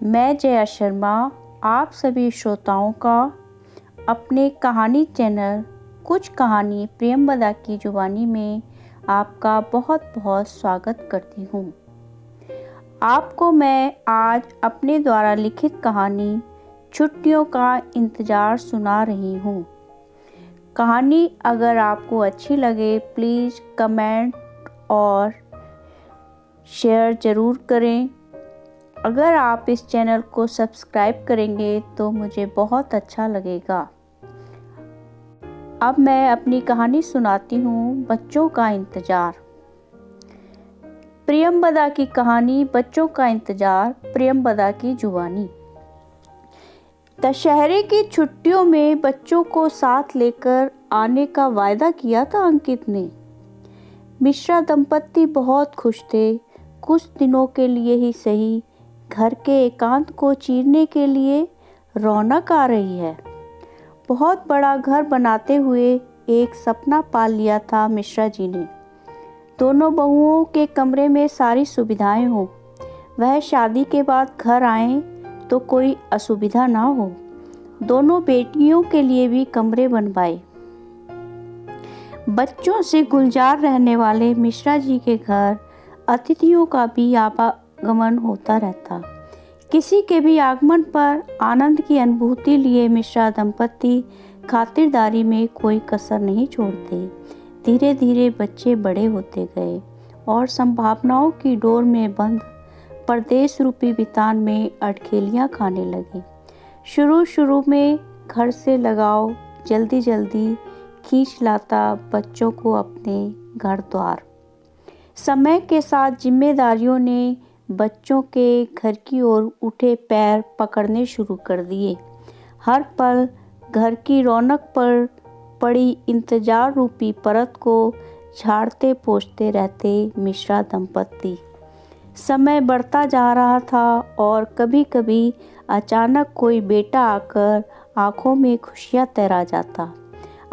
मैं जया शर्मा आप सभी श्रोताओं का अपने कहानी चैनल कुछ कहानी प्रियंवदा की जुबानी में आपका बहुत बहुत स्वागत करती हूँ। आपको मैं आज अपने द्वारा लिखित कहानी छुट्टियों का इंतज़ार सुना रही हूँ। कहानी अगर आपको अच्छी लगे प्लीज़ कमेंट और शेयर ज़रूर करें। अगर आप इस चैनल को सब्सक्राइब करेंगे तो मुझे बहुत अच्छा लगेगा। अब मैं अपनी कहानी सुनाती हूँ, बच्चों का इंतज़ार। प्रियंवदा की कहानी बच्चों का इंतज़ार, प्रियंवदा की जुबानी। दशहरे की छुट्टियों में बच्चों को साथ लेकर आने का वायदा किया था अंकित ने। मिश्रा दंपत्ति बहुत खुश थे। कुछ दिनों के लिए ही सही, घर के एकांत को चीरने के लिए रौनक आ रही है। बहुत बड़ा घर बनाते हुए एक सपना पाल लिया था मिश्रा जी ने। दोनों बहुओं के कमरे में सारी सुविधाएं हों। वह शादी के बाद घर आएं तो कोई असुविधा ना हो। दोनों बेटियों के लिए भी कमरे बनवाए। बच्चों से गुलजार रहने वाले मिश्रा जी के घर अतिथियों का भी आवागमन होता रहता। किसी के भी आगमन पर आनंद की अनुभूति लिए मिश्रा दंपत्ति खातिरदारी में कोई कसर नहीं छोड़ते। धीरे धीरे बच्चे बड़े होते गए और संभावनाओं की डोर में बंद परदेश रूपी बितान में अटखेलियाँ खाने लगी। शुरू में घर से लगाव जल्दी जल्दी खींच लाता बच्चों को अपने घर द्वार। समय के साथ जिम्मेदारियों ने बच्चों के घर की ओर उठे पैर पकड़ने शुरू कर दिए। हर पल घर की रौनक पर पड़ी इंतजार रूपी परत को झाड़ते पोंछते रहते मिश्रा दंपत्ति। समय बढ़ता जा रहा था और कभी कभी अचानक कोई बेटा आकर आंखों में खुशियाँ तैरा जाता।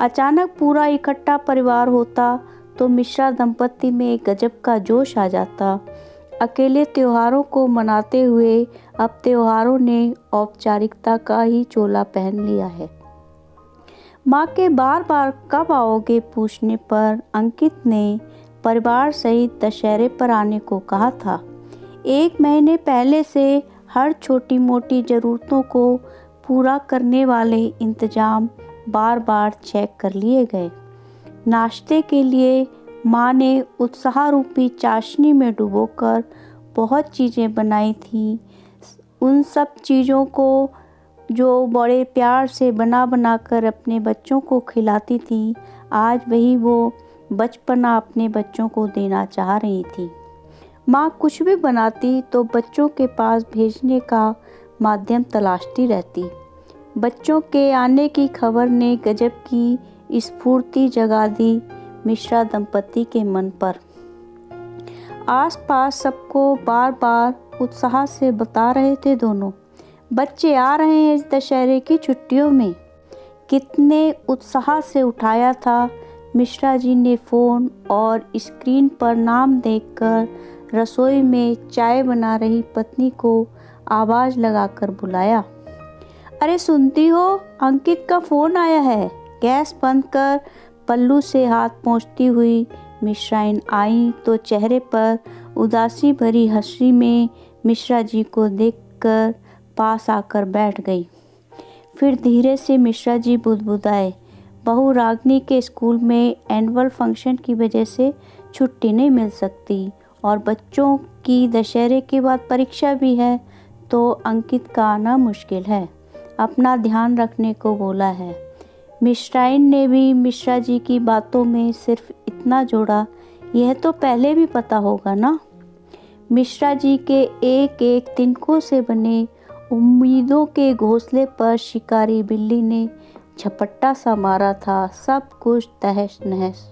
अचानक पूरा इकट्ठा परिवार होता तो मिश्रा दंपत्ति में गजब का जोश आ जाता। अकेले त्योहारों को मनाते हुए अब त्योहारों ने औपचारिकता का ही चोला पहन लिया है। माँ के बार बार कब आओगे पूछने पर अंकित ने परिवार सहित दशहरे पर आने को कहा था। 1 महीने पहले से हर छोटी मोटी ज़रूरतों को पूरा करने वाले इंतजाम बार बार चेक कर लिए गए। नाश्ते के लिए माँ ने उत्साह रूपी चाशनी में डुबोकर बहुत चीज़ें बनाई थी। उन सब चीज़ों को जो बड़े प्यार से बना कर अपने बच्चों को खिलाती थी, आज वही वो बचपना अपने बच्चों को देना चाह रही थी। माँ कुछ भी बनाती तो बच्चों के पास भेजने का माध्यम तलाशती रहती। बच्चों के आने की खबर ने गजब की स्फूर्ति जगा दी मिश्रा दंपत्ति के मन पर। आसपास सबको बार बार उत्साह से बता रहे थे दोनों, बच्चे आ रहे हैं इस दशहरे की छुट्टियों में। कितने उत्साह से उठाया था मिश्रा जी ने फ़ोन और स्क्रीन पर नाम देखकर रसोई में चाय बना रही पत्नी को आवाज़ लगाकर बुलाया। अरे सुनती हो, अंकित का फ़ोन आया है। गैस बंद कर पल्लू से हाथ पोंछती हुई मिश्राइन आई तो चेहरे पर उदासी भरी हंसी में मिश्रा जी को देखकर पास आकर बैठ गई। फिर धीरे से मिश्रा जी बुदबुदाए, बहू रागनी के स्कूल में एनुअल फंक्शन की वजह से छुट्टी नहीं मिल सकती और बच्चों की दशहरे के बाद परीक्षा भी है तो अंकित का आना मुश्किल है। अपना ध्यान रखने को बोला है। मिश्राइन ने भी मिश्रा जी की बातों में सिर्फ इतना जोड़ा, यह तो पहले भी पता होगा ना। मिश्रा जी के एक एक तिनकों से बने उम्मीदों के घोंसले पर शिकारी बिल्ली ने झपट्टा सा मारा था। सब कुछ तहस नहस।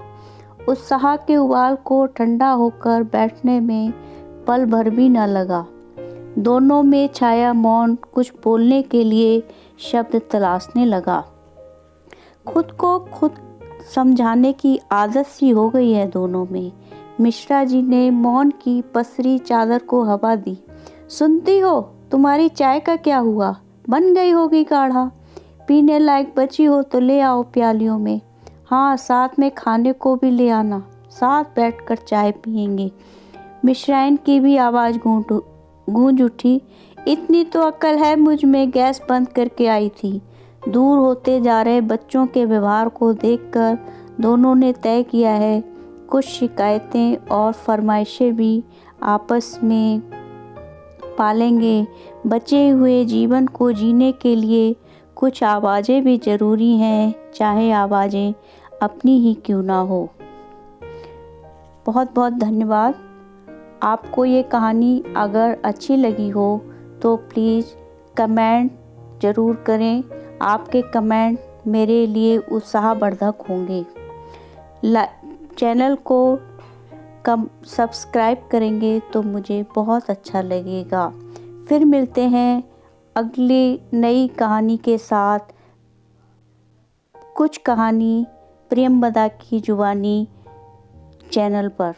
उत्साह के उबाल को ठंडा होकर बैठने में पल भर भी न लगा। दोनों में छाया मौन कुछ बोलने के लिए शब्द तलाशने लगा। खुद को खुद समझाने की आदत सी हो गई है दोनों में। मिश्रा जी ने मौन की पसरी चादर को हवा दी। सुनती हो तुम्हारी चाय का क्या हुआ, बन गई होगी गाढ़ा। पीने लायक बची हो तो ले आओ प्यालियों में। हाँ, साथ में खाने को भी ले आना, साथ बैठकर चाय पियेंगे। मिश्राइन की भी आवाज़ गूंज उठी। इतनी तो अक्ल है मुझ में, गैस बंद करके आई थी। दूर होते जा रहे बच्चों के व्यवहार को देखकर दोनों ने तय किया है कुछ शिकायतें और फरमाइशें भी आपस में पालेंगे। बचे हुए जीवन को जीने के लिए कुछ आवाज़ें भी ज़रूरी हैं, चाहे आवाज़ें अपनी ही क्यों ना हो। बहुत बहुत धन्यवाद। आपको ये कहानी अगर अच्छी लगी हो तो प्लीज़ कमेंट ज़रूर करें। आपके कमेंट मेरे लिए उत्साहवर्धक होंगे। चैनल को सब्सक्राइब करेंगे तो मुझे बहुत अच्छा लगेगा। फिर मिलते हैं अगली नई कहानी के साथ। कुछ कहानी प्रेमवदा की जुबानी चैनल पर।